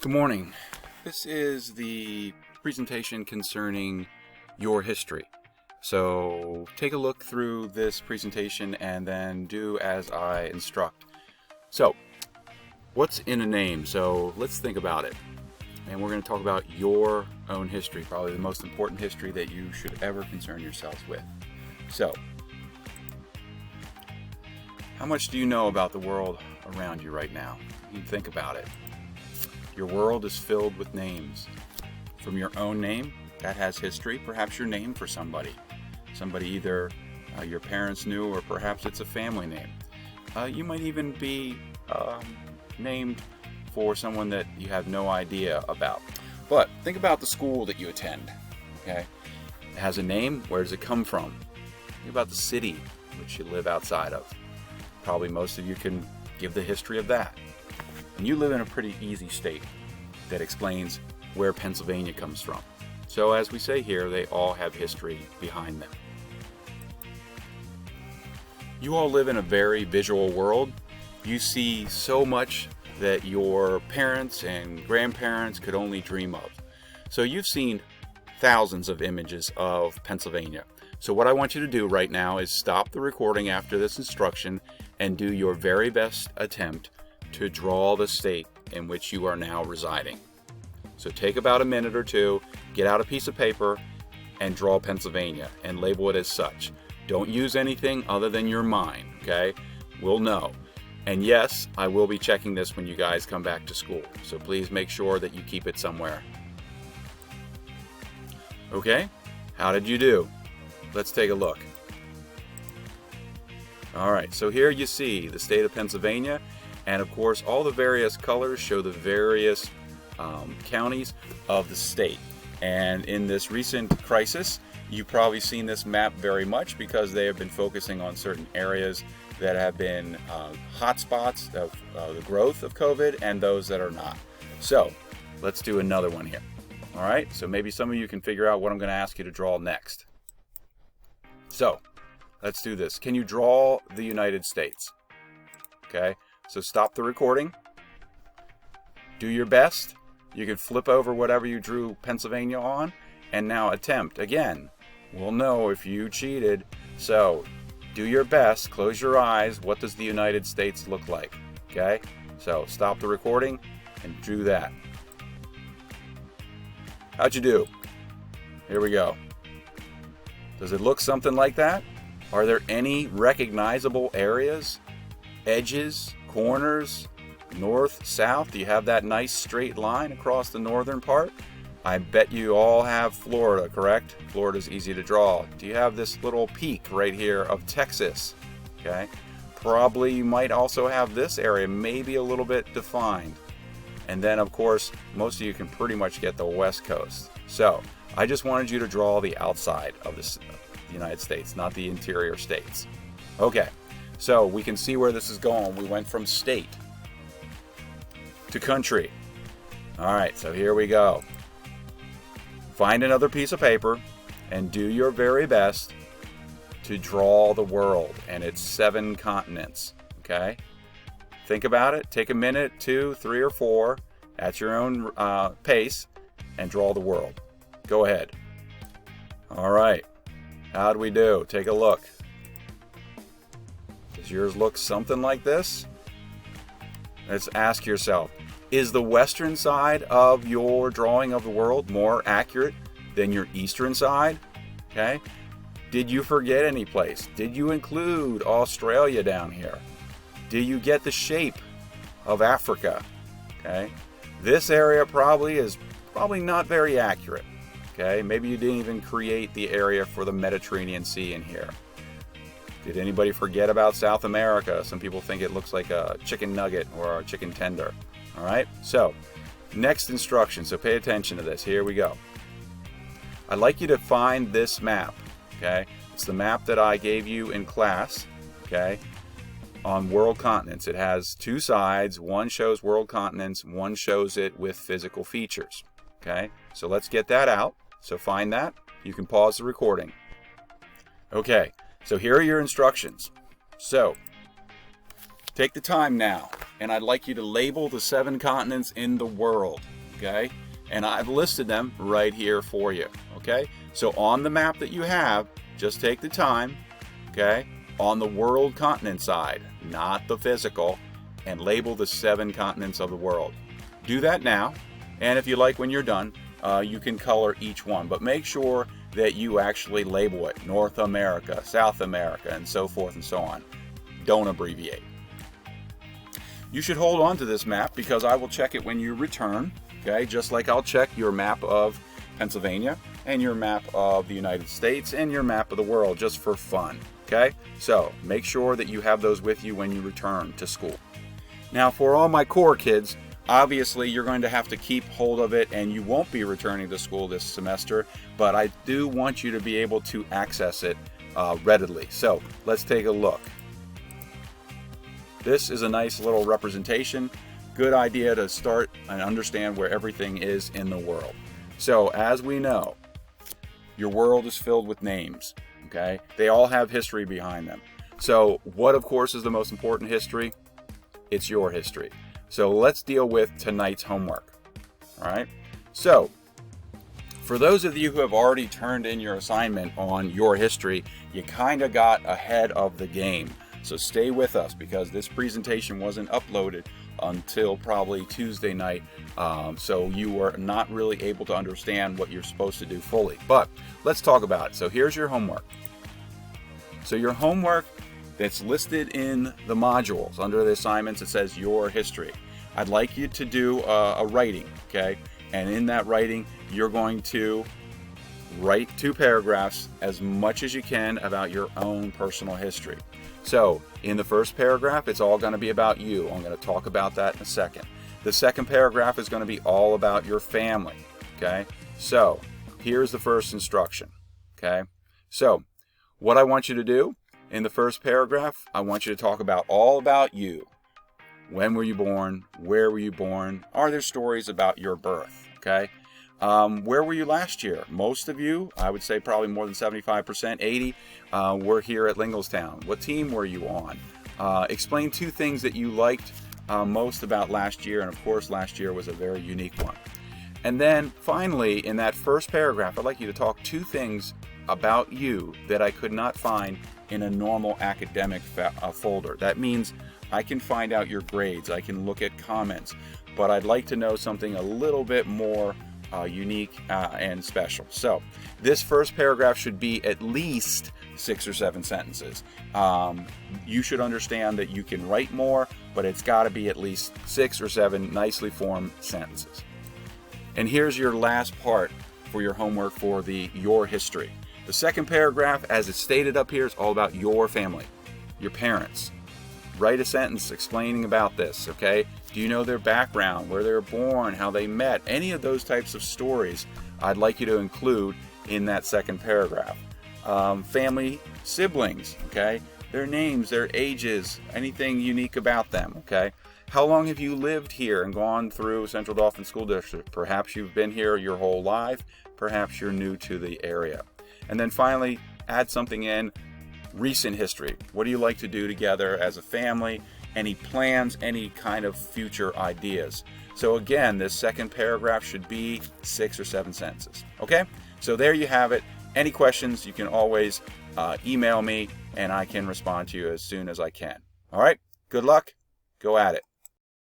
Good morning. This is the presentation concerning your history. So take a look through this presentation and then do as I instruct. So, what's in a name? So let's think about it. And we're going to talk about your own history, probably the most important history that you should ever concern yourselves with. So, how much do you know about the world around you right now? You think about it. Your world is filled with names. From your own name, that has history, perhaps your name for somebody. Somebody either your parents knew or perhaps it's a family name. You might even be named for someone that you have no idea about. But think about the school that you attend. Okay, it has a name. Where does it come from? Think about the city which you live outside of. Probably most of you can give the history of that. And you live in a pretty easy state that explains where Pennsylvania comes from. So as we say here, they all have history behind them. You all live in a very visual world. You see so much that your parents and grandparents could only dream of. So you've seen thousands of images of Pennsylvania. So what I want you to do right now is stop the recording after this instruction and do your very best attempt to draw the state in which you are now residing. So take about a minute or two, get out a piece of paper, and draw Pennsylvania and label it as such. Don't use anything other than your mind, okay? We'll know. And yes, I will be checking this when you guys come back to school. So please make sure that you keep it somewhere. Okay? How did you do? Let's take a look. All right, so here you see the state of Pennsylvania. And of course, all the various colors show the various counties of the state. And in this recent crisis, you've probably seen this map very much because they have been focusing on certain areas that have been hotspots of the growth of COVID and those that are not. So let's do another one here. All right, so maybe some of you can figure out what I'm going to ask you to draw next. So let's do this. Can you draw the United States? Okay. So stop the recording. Do your best. You can flip over whatever you drew Pennsylvania on. And now attempt. Again, we'll know if you cheated. So do your best. Close your eyes. What does the United States look like? Okay? So stop the recording and do that. How'd you do? Here we go. Does it look something like that? Are there any recognizable areas? Edges? Corners, north, south? Do you have that nice straight line across the northern part? I bet you all have Florida, correct? Florida's easy to draw. Do you have this little peak right here of Texas? Okay. Probably you might also have this area, maybe a little bit defined. And then, of course, most of you can pretty much get the West Coast. So I just wanted you to draw the outside of the United States, not the interior states. Okay. So we can see where this is going. We went from state to country. All right, so here we go. Find another piece of paper and do your very best to draw the world and its 7 continents, okay? Think about it. Take a minute, 2, 3, or 4 at your own pace and draw the world. Go ahead. All right, how'd we do? Take a look. Does yours look something like this? Let's ask yourself, is the western side of your drawing of the world more accurate than your eastern side? Okay. Did you forget any place? Did you include Australia down here? Do you get the shape of Africa? Okay. This area is probably not very accurate. Okay. Maybe you didn't even create the area for the Mediterranean Sea in here. Did anybody forget about South America? Some people think it looks like a chicken nugget or a chicken tender. All right, so next instruction. So pay attention to this. Here we go. I'd like you to find this map, okay? It's the map that I gave you in class, okay, on world continents. It has 2 sides. One shows world continents. One shows it with physical features, okay? So let's get that out. So find that. You can pause the recording. Okay. So here are your instructions. So Take the time now, and I'd like you to label the 7 continents in the world, okay? And I've listed them right here for you, okay? So on the map that you have, just take the time, okay, on the world continent side, not the physical, and label the 7 continents of the world. Do that now, and if you like when you're done, you can color each one, but make sure that you actually label it, North America, South America, and so forth and so on. Don't abbreviate. You should hold on to this map because I will check it when you return, okay, just like I'll check your map of Pennsylvania and your map of the United States and your map of the world just for fun, okay? So make sure that you have those with you when you return to school. Now for all my core kids, obviously you're going to have to keep hold of it and you won't be returning to school this semester, but I do want you to be able to access it readily. So let's take a look. This is a nice little representation. Good idea to start and understand where everything is in the world. So as we know, your world is filled with names, okay? They all have history behind them. So what, of course, is the most important history? It's your history. So let's deal with tonight's homework, all right? So for those of you who have already turned in your assignment on your history, you kind of got ahead of the game. So stay with us because this presentation wasn't uploaded until probably Tuesday night. So you were not really able to understand what you're supposed to do fully. But let's talk about it. So here's your homework. So your homework that's listed in the modules under the assignments, it says your history. I'd like you to do a writing, okay? And in that writing, you're going to write 2 paragraphs as much as you can about your own personal history. So in the first paragraph, it's all going to be about you. I'm going to talk about that in a second. The second paragraph is going to be all about your family, okay? So here's the first instruction, okay? So what I want you to do in the first paragraph, I want you to talk about all about you. When were you born? Where were you born? Are there stories about your birth, okay? Where were you last year? Most of you, I would say probably more than 75%, 80, were here at Linglestown. What team were you on? Explain 2 things that you liked most about last year, and of course last year was a very unique one. And then finally, in that first paragraph, I'd like you to talk 2 things about you that I could not find in a normal academic folder. That means I can find out your grades, I can look at comments, but I'd like to know something a little bit more unique and special. So this first paragraph should be at least 6 or 7 sentences. You should understand that you can write more, but it's got to be at least 6 or 7 nicely formed sentences. And here's your last part for your homework for your history. The second paragraph, as it's stated up here, is all about your family, your parents. Write a sentence explaining about this, okay? Do you know their background, where they were born, how they met? Any of those types of stories I'd like you to include in that second paragraph. Family, siblings, okay? Their names, their ages, anything unique about them, okay? How long have you lived here and gone through Central Dauphin School District? Perhaps you've been here your whole life. Perhaps you're new to the area. And then finally, add something in. Recent history. What do you like to do together as a family? Any plans, any kind of future ideas? So again, this second paragraph should be 6 or 7 sentences. Okay? So there you have it. Any questions, you can always email me and I can respond to you as soon as I can. All right? Good luck. Go at it.